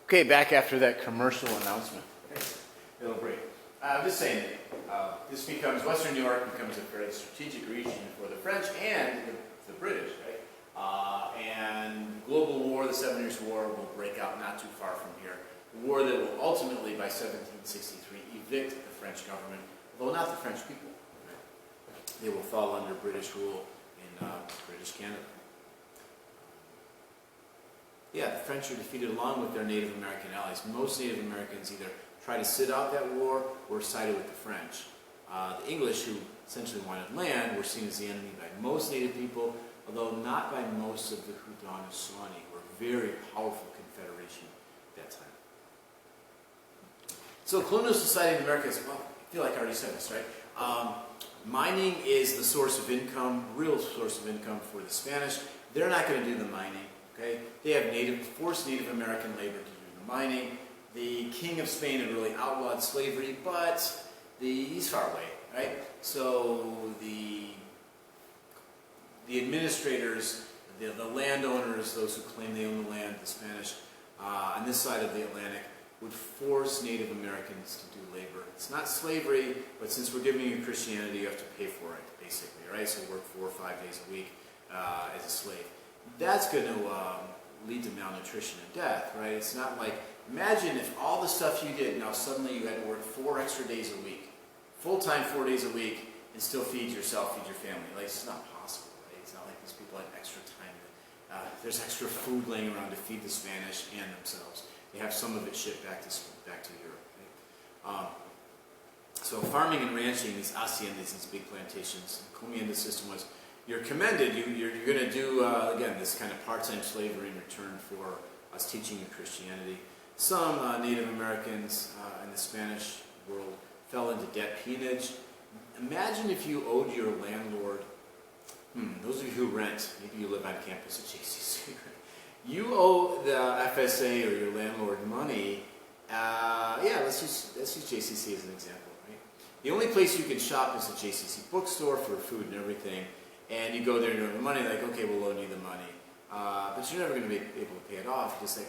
Okay, back after that commercial announcement. Little break. I'm just saying that this becomes, Western New York becomes a very strategic region for the French and the British, right? And the global war, the 7 Years' War, will break out not too far from here. The war that will ultimately, by 1763, evict the French government, although not the French people. Right? They will fall under British rule in British Canada. Yeah, the French are defeated along with their Native American allies. Most Native Americans either try to sit out that war or sided with the French. The English, who essentially wanted land, were seen as the enemy by most Native people, although not by most of the Haudenosaunee, who were a very powerful confederation at that time. So colonial society in America is, well, I feel like I already said this, right? Mining is the source of income, real source of income for the Spanish. They're not going to do the mining. Okay? They have forced Native American labor to do the mining. The King of Spain had really outlawed slavery, but he's far away, right? So the administrators, the landowners, those who claim they own the land, the Spanish, on this side of the Atlantic, would force Native Americans to do labor. It's not slavery, but since we're giving you Christianity, you have to pay for it, basically, right? So work 4 or 5 days a week as a slave. That's going to lead to malnutrition and death, right? It's not like, imagine if all the stuff you did, now suddenly you had to work 4 extra days a week, full-time 4 days a week, and still feed yourself, feed your family. Like, it's not possible, right? It's not like these people have extra time. There's extra food laying around to feed the Spanish and themselves. They have some of it shipped back to Europe. Right? So farming and ranching, these haciendas, these big plantations, the Encomienda system was, you're commended, you're going to do, again, this kind of part-time slavery in return for us teaching you Christianity. Some Native Americans in the Spanish world fell into debt peonage. Imagine if you owed your landlord, those of you who rent, maybe you live on campus at JCC, you owe the FSA or your landlord money, let's use JCC as an example, right? The only place you can shop is a JCC bookstore for food and everything. And you go there and you have the money, like, okay, we'll loan you the money. But you're never going to be able to pay it off. Just like,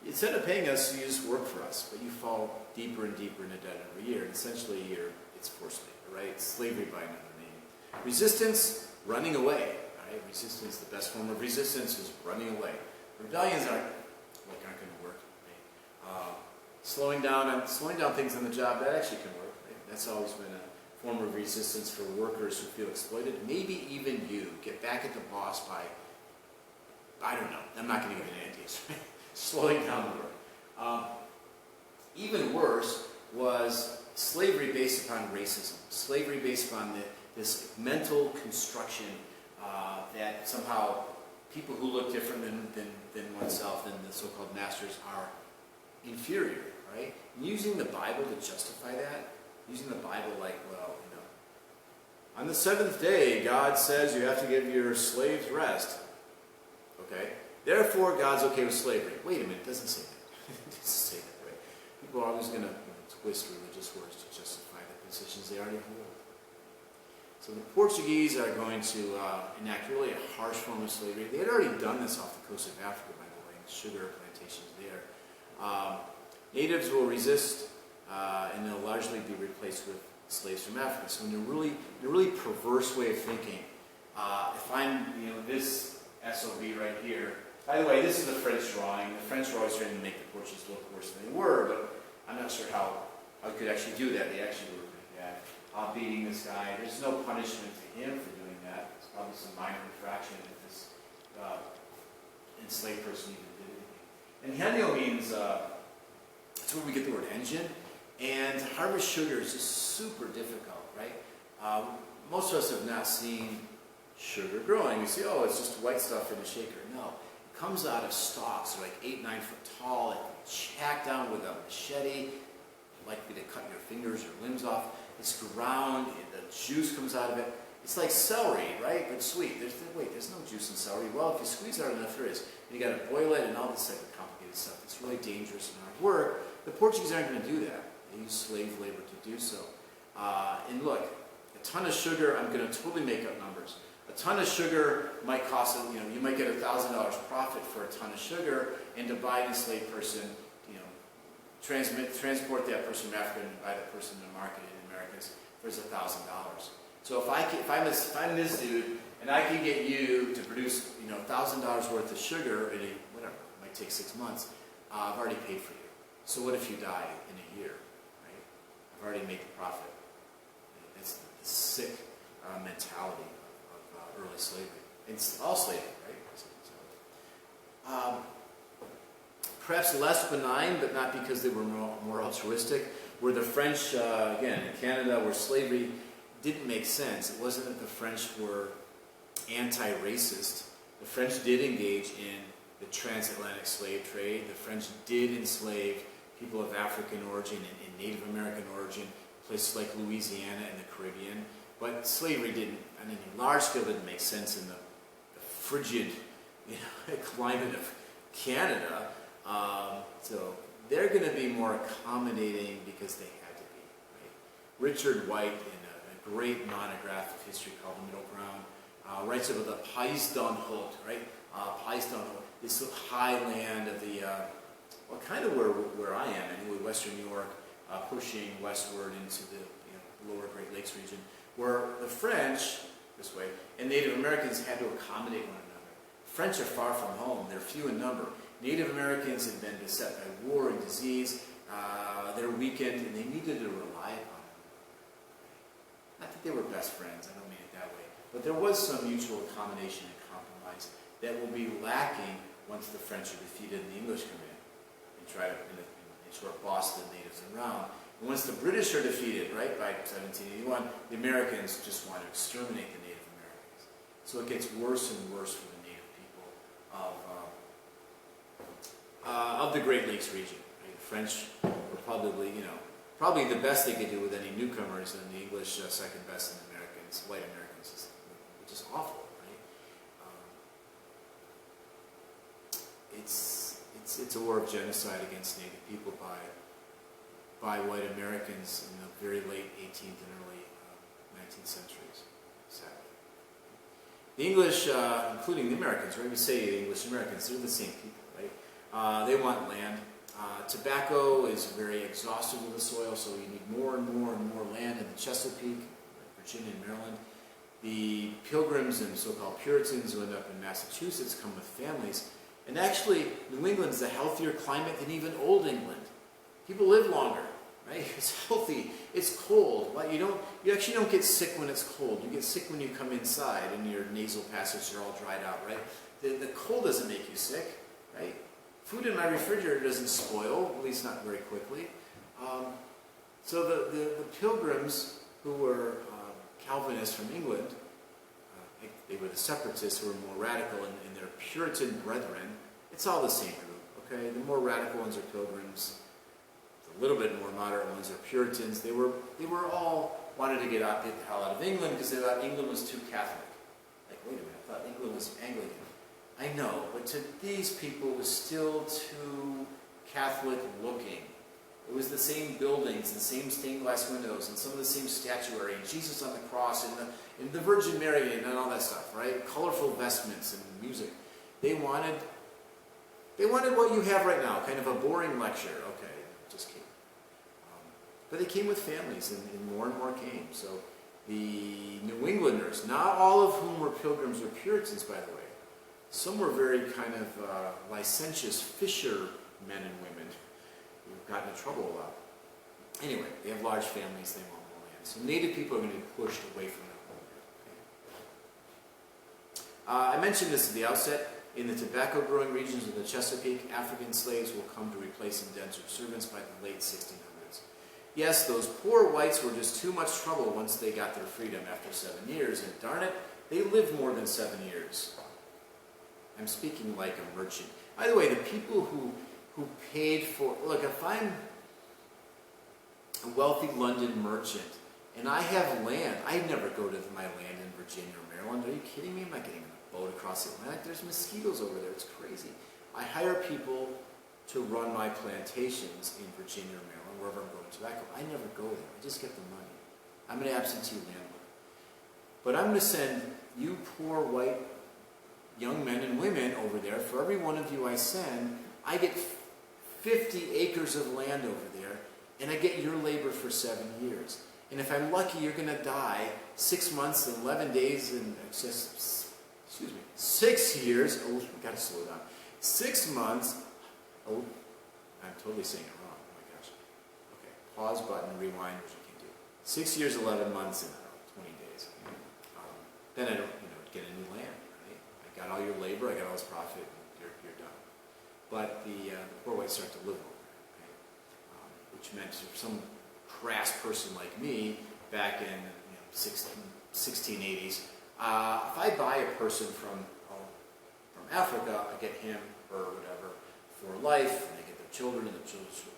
instead of paying us, you just work for us. But you fall deeper and deeper into debt every year. And essentially, it's forced labor, right? It's slavery by another name. Resistance, running away, right? Resistance, the best form of resistance is running away. Rebellions aren't going to work. Right? Slowing down things on the job, that actually can work. Right? That's always been a form of resistance for workers who feel exploited. Maybe even you get back at the boss by, I don't know, I'm not going to give you an answer. Slowing down the work. Even worse was slavery based upon racism. Slavery based upon this mental construction that somehow people who look different than oneself, than the so-called masters, are inferior, right? And using the Bible to justify that, using the Bible like, well, on the 7th day, God says you have to give your slaves rest. Okay? Therefore, God's okay with slavery. Wait a minute, it doesn't say that. It doesn't say that, right? People are always going to twist religious words to justify the positions they already hold. So the Portuguese are going to enact really a harsh form of slavery. They had already done this off the coast of Africa, by the way, sugar plantations there. Natives will resist, and they'll largely be replaced with slaves from Africa. So in a really perverse way of thinking, if I'm, this SOB right here, by the way, this is the French drawing. The French were always trying to make the Portuguese look worse than they were, but I'm not sure how you could actually do that. They actually were pretty bad. Beating this guy. There's no punishment to him for doing that. It's probably some minor infraction if this enslaved person even did anything. And henyo means, that's where we get the word engine. And to harvest sugar is just super difficult, right? Most of us have not seen sugar growing. You see, oh, it's just white stuff in a shaker. No, it comes out of stalks, like 8, 9 foot tall. It's hacked down with a machete, likely to cut your fingers or limbs off. It's ground, the juice comes out of it. It's like celery, right? But sweet. There's no juice in celery. Well, if you squeeze out enough, there is. And you got to boil it and all this type of complicated stuff. It's really dangerous and hard work. The Portuguese aren't going to do that. They use slave labor to do so. And look, a ton of sugar, I'm going to totally make up numbers. A ton of sugar might cost, you might get $1,000 profit for a ton of sugar, and to buy an enslaved person, transport that person from Africa and buy that person in the market in Americas, there's $1,000. So if I'm this dude and I can get you to produce $1,000 worth of sugar in whatever, it might take 6 months, I've already paid for you. So what if you die in a year, right? I've already made the profit. It's the sick mentality of early slavery. It's all slavery, right? So, perhaps less benign, but not because they were more altruistic, were the French, again, in Canada, where slavery didn't make sense. It wasn't that the French were anti-racist. The French did engage in the transatlantic slave trade. The French did enslave people of African origin and Native American origin, places like Louisiana and the Caribbean. But slavery didn't, on any large scale, didn't make sense in the frigid climate of Canada. So they're going to be more accommodating because they had to be. Right? Richard White, in a great monograph of history called The Middle Ground, writes about the Pays d'Anjou, right? Pays d'Anjou, this high land of the, well, kind of where I am, anyway, Western New York, pushing westward into the lower Great Lakes region, where the French, this way, and Native Americans had to accommodate one another. French are far from home. They're few in number. Native Americans had been beset by war and disease. They're weakened, and they needed to rely upon them. Not that they were best friends, I don't mean it that way, but there was some mutual accommodation and compromise that will be lacking once the French are defeated and the English come in and try to, in short, boss the natives around. And once the British are defeated, right, by 1781, the Americans just want to exterminate the Native Americans. So it gets worse and worse for the Native people of the Great Lakes region. Right? The French were probably, probably the best they could do with any newcomers, and the English second best in Americans, white Americans, which is awful, right? It's a war of genocide against Native people by white Americans in the very late 18th and early 19th centuries, sadly. The English, including the Americans, right? We say the English Americans, they're the same people, right? They want land. Tobacco is very exhaustive of the soil, so you need more and more and more land in the Chesapeake, Virginia and Maryland. The Pilgrims and so-called Puritans who end up in Massachusetts come with families. And actually, New England is a healthier climate than even Old England. People live longer, right? It's healthy. It's cold. Well, you actually don't get sick when it's cold. You get sick when you come inside and your nasal passages are all dried out, right? The cold doesn't make you sick, right? Food in my refrigerator doesn't spoil, at least not very quickly. So the Pilgrims, who were Calvinists from England, they were the separatists who were more radical, and their Puritan brethren, it's all the same group, okay? The more radical ones are Pilgrims, a little bit more moderate ones are Puritans. They were all wanted to get the hell out of England because they thought England was too Catholic. Like, wait a minute, I thought England was Anglican. I know, but to these people it was still too Catholic looking. It was the same buildings and same stained glass windows and some of the same statuary and Jesus on the cross and the Virgin Mary and all that stuff, right? Colorful vestments and music. They wanted what you have right now, kind of a boring lecture. Okay, just kidding. But they came with families, and more came. So the New Englanders, not all of whom were Pilgrims or Puritans, by the way. Some were very kind of licentious fisher men and women who got into trouble a lot. Anyway, they have large families, they want more land. So Native people are going to be pushed away from their home. Okay. I mentioned this at the outset. In the tobacco growing regions of the Chesapeake, African slaves will come to replace indentured servants by the late 1600s. Yes, those poor whites were just too much trouble once they got their freedom after 7 years, and darn it, they lived more than 7 years. I'm speaking like a merchant. By the way, the people who paid for... Look, if I'm a wealthy London merchant and I have land, I never go to my land in Virginia or Maryland. Are you kidding me? I'm not getting on a boat across the Atlantic. There's mosquitoes over there. It's crazy. I hire people to run my plantations in Virginia or Maryland, wherever I'm growing tobacco. I never go there. I just get the money. I'm an absentee landlord. But I'm going to send you poor white young men and women over there. For every one of you I send, I get 50 acres of land over there, and I get your labor for 7 years. And if I'm lucky, you're going to die 6 months and 11 days and, 6 years. Oh, I've got to slow down. 6 months. Oh, I'm totally saying it wrong. Oh my gosh. Okay, pause button, rewind, which I can do. 6 years, 11 months, and 20 days. Then I don't, get a new land, right? I got all your labor, I got all this profit, and you're done. But the poor whites start to live over there, okay? Which meant for some crass person like me back in 1680s, if I buy a person from Africa, I get him or whatever for life, and they get their children and their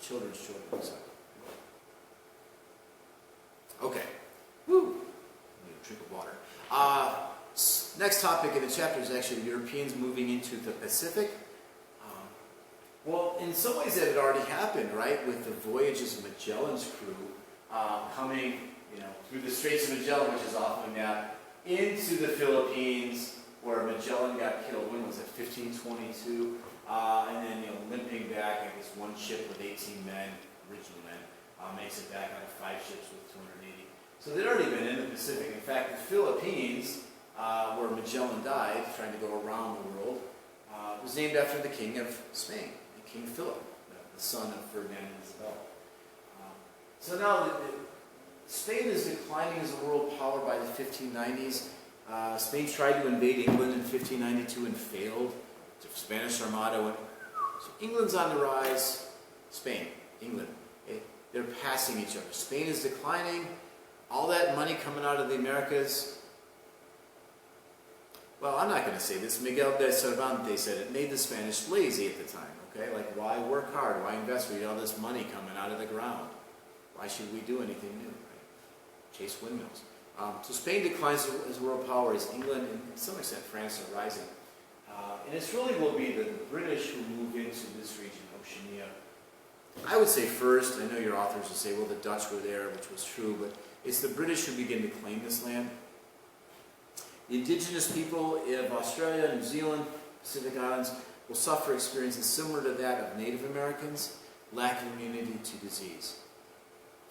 children's children, etc. Okay. Woo! I need a drink of water. Next topic in the chapter is actually Europeans moving into the Pacific. Well, in some ways that had already happened, right? With the voyages of Magellan's crew coming, through the Straits of Magellan, which is off the map, into the Philippines, where Magellan got killed. When was it? 1522, and then limping back. I guess one ship with 18 men, original men, makes it back out of 5 ships with 280. So they'd already been in the Pacific. In fact, the Philippines, where Magellan died, trying to go around the world, was named after the king of Spain, King Philip, the son of Ferdinand and Isabella. So now Spain is declining as a world power by the 1590s. Spain tried to invade England in 1592 and failed. The Spanish Armada went. So England's on the rise. Spain, England, they're passing each other. Spain is declining. All that money coming out of the Americas. Well, I'm not going to say this. Miguel de Cervantes said it made the Spanish lazy at the time. Okay, like why work hard? Why invest? We get all this money coming out of the ground. Why should we do anything new? Right? Chase windmills. So Spain declines as world power as England and to some extent France are rising. And it really will be the British who move into this region, Oceania. I would say first, I know your authors will say, well, the Dutch were there, which was true, but it's the British who begin to claim this land. The indigenous people of Australia, New Zealand, Pacific Islands will suffer experiences similar to that of Native Americans, lacking immunity to disease.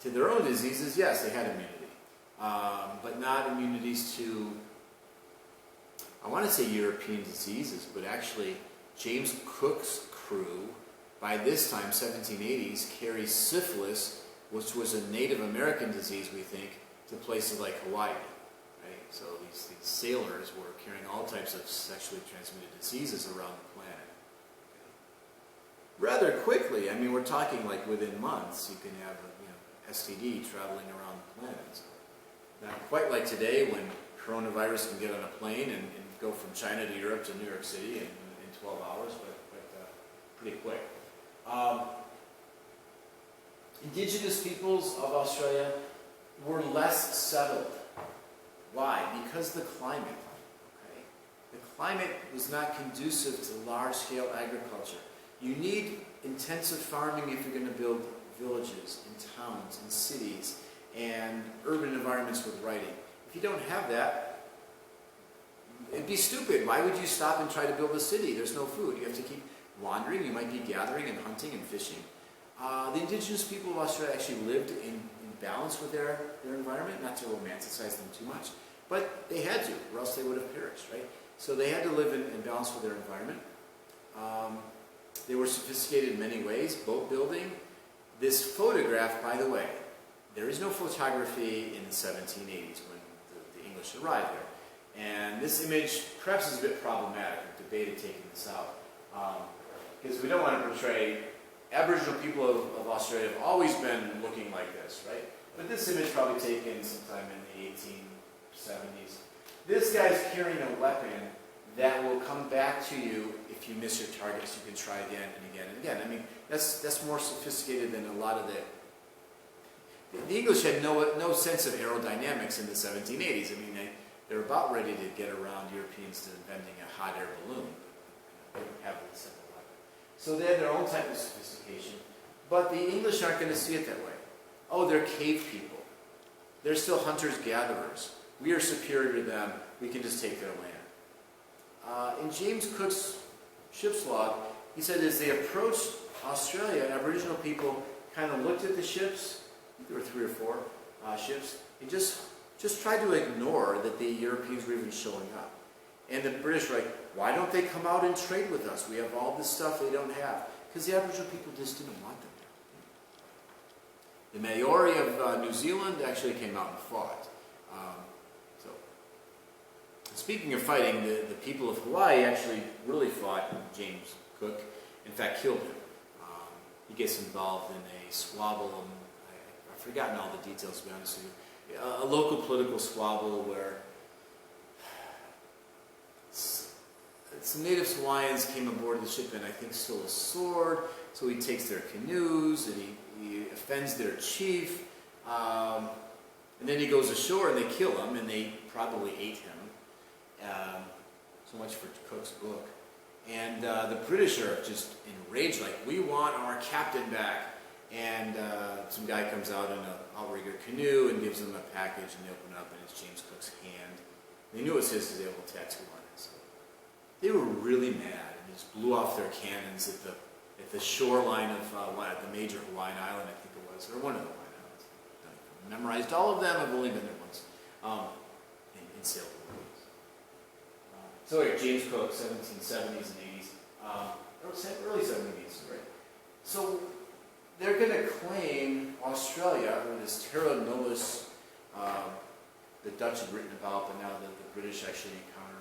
To their own diseases, yes, they had immunity, but not immunities to, I want to say European diseases, but actually James Cook's crew, by this time, 1780s, carries syphilis, which was a Native American disease, we think, to places like Hawaii. So these sailors were carrying all types of sexually transmitted diseases around the planet. Rather quickly, I mean, we're talking like within months, you can have STD traveling around the planet. So not quite like today when coronavirus can get on a plane and go from China to Europe to New York City in 12 hours, but pretty quick. Indigenous peoples of Australia were less settled. Why? Because the climate. Okay? The climate was not conducive to large-scale agriculture. You need intensive farming if you're going to build villages and towns and cities and urban environments with writing. If you don't have that, it'd be stupid. Why would you stop and try to build a city? There's no food. You have to keep wandering. You might be gathering and hunting and fishing. The indigenous people of Australia actually lived in balance with their environment, not to romanticize them too much, but they had to, or else they would have perished, right? So they had to live in balance with their environment. They were sophisticated in many ways, boat building. This photograph, by the way, there is no photography in the 1780s when the English arrived there. And this image perhaps is a bit problematic. We've debated taking this out. Because we don't want to portray Aboriginal people of Australia have always been looking like this, right? But this image probably taken sometime in the 1870s. This guy's carrying a weapon that will come back to you if you miss your targets. You can try again and again and again. I mean, that's more sophisticated than a lot of the English had no sense of aerodynamics in the 1780s. I mean, they're about ready to get around Europeans to inventing a hot air balloon. They didn't have a simple weapon. So they had their own type of sophistication. But the English aren't going to see it that way. Oh, they're cave people. They're still hunters-gatherers. We are superior to them. We can just take their land. In James Cook's ship's log, he said as they approached Australia, Aboriginal people kind of looked at the ships. There were 3 or 4 ships. And just tried to ignore that the Europeans were even showing up. And the British were like, why don't they come out and trade with us? We have all this stuff they don't have. Because the Aboriginal people just didn't want them there. The Maori of New Zealand actually came out and fought. So, speaking of fighting, the people of Hawaii actually really fought James Cook. In fact, killed him. He gets involved in a squabble. I've forgotten all the details, to be honest with you. A local political squabble where some native Hawaiians came aboard the ship and I think stole a sword. So he takes their canoes and he offends their chief. And then he goes ashore and they kill him and they probably ate him. So much for Cook's book. And the British are just enraged, like, we want our captain back. And some guy comes out in an outrigger canoe and gives them a package, and they open it up, and it's James Cook's hand. They knew it was his because they had a little tattoo on it. So they were really mad and just blew off their cannons at the shoreline of the major Hawaiian island, I think it was, or one of the Hawaiian islands. I memorized all of them. I've only been there once and sailed the waves. So here, James Cook, 1770s and 80s, early 70s, right? So they're going to claim Australia, or this Terra Nullius, the Dutch had written about, but now the British actually encounter.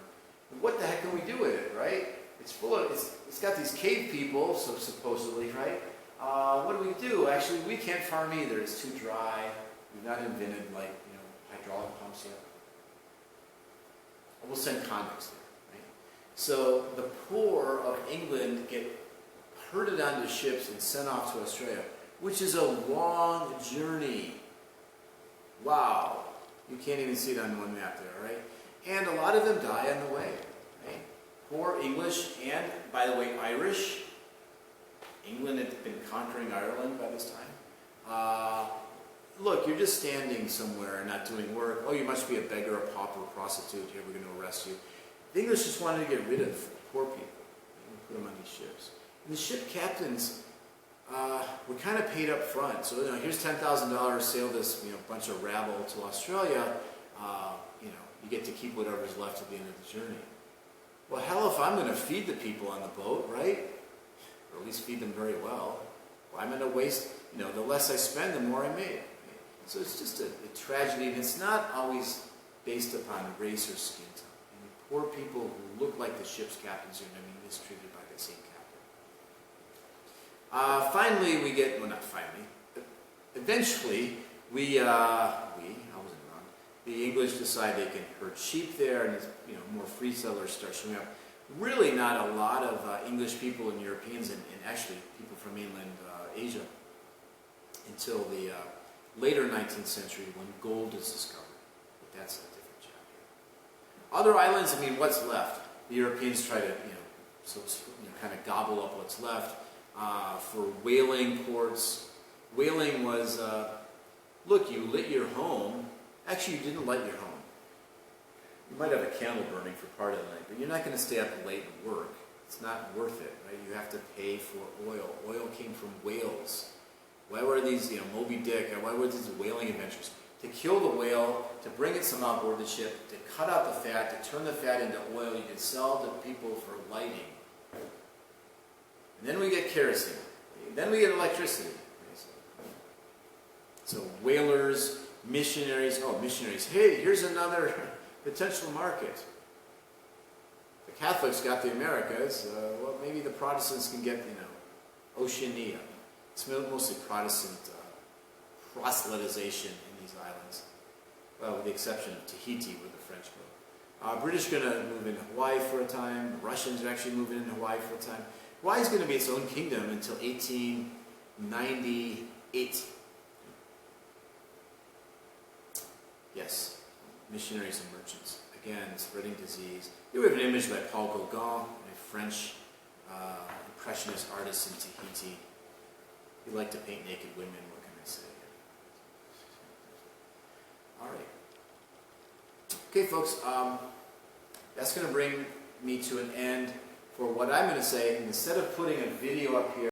What the heck can we do with it, right? It's full of, it's got these cave people, so supposedly, right? What do we do? Actually, we can't farm either. It's too dry. We've not invented, like, hydraulic pumps yet. We'll send convicts there, right? So the poor of England get herded onto ships and sent off to Australia, which is a long journey. Wow. You can't even see it on one map there, right? And a lot of them die on the way, right? Poor English and, by the way, Irish. England had been conquering Ireland by this time. Look, you're just standing somewhere and not doing work. Oh, you must be a beggar, a pauper, a prostitute. Here, we're going to arrest you. The English just wanted to get rid of poor people and put them on these ships. And the ship captains were kind of paid up front. So, here's $10,000, sail this bunch of rabble to Australia. You get to keep whatever's left at the end of the journey. Well, hell, if I'm going to feed the people on the boat, right? Or at least feed them very well. I'm going to waste, the less I spend, the more I make. So it's just a tragedy, and it's not always based upon race or skin tone. Poor people who look like the ship's captains are going to be mistreated by the same captain. Finally, we get, well, not finally, eventually, I wasn't wrong, the English decide they can herd sheep there, and more free settlers start showing up. Really not a lot of English people and Europeans, and actually people from mainland Asia, until the later 19th century when gold is discovered. But that's a different chapter. Other islands, what's left? The Europeans try to, kind of gobble up what's left. For whaling ports, whaling was, look, you lit your home. Actually, you didn't light your home. You might have a candle burning for part of the night, but you're not going to stay up late and work. It's not worth it, right? You have to pay for oil. Oil came from whales. Why were these, Moby Dick, why were these whaling adventures? To kill the whale, to bring it somehow aboard the ship, to cut out the fat, to turn the fat into oil you could sell to people for lighting. And then we get kerosene. Then we get electricity. So whalers, missionaries, hey, here's another potential market. The Catholics got the Americas, well, maybe the Protestants can get, Oceania. It's mostly Protestant proselytization in these islands, well, with the exception of Tahiti, where the French go. British are going to move into Hawaii for a time. The Russians are actually moving into Hawaii for a time. Hawaii is going to be its own kingdom until 1898. Yes, missionaries and merchants. Again, spreading disease. Here we have an image by Paul Gauguin, a French impressionist artist in Tahiti. He liked to paint naked women, what can I say? All right. Okay, folks, that's going to bring me to an end for what I'm going to say, and instead of putting a video up here